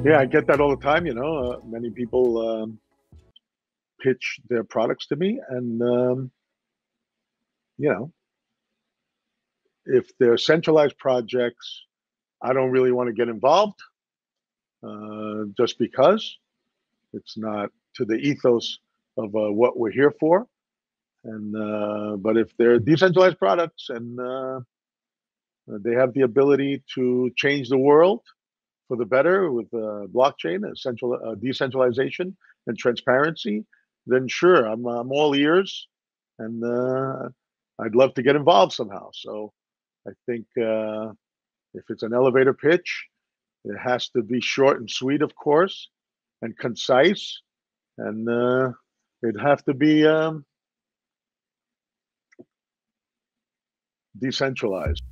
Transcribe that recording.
Yeah, I get that all the time. Many people pitch their products to me, and you know, if they're centralized projects, I don't really want to get involved, just because it's not to the ethos of what we're here for. And but if they're decentralized products and they have the ability to change the world for the better with blockchain, decentralization, and transparency, then sure, I'm all ears, and I'd love to get involved somehow. So I think if it's an elevator pitch, it has to be short and sweet, of course, and concise, and it'd have to be decentralized.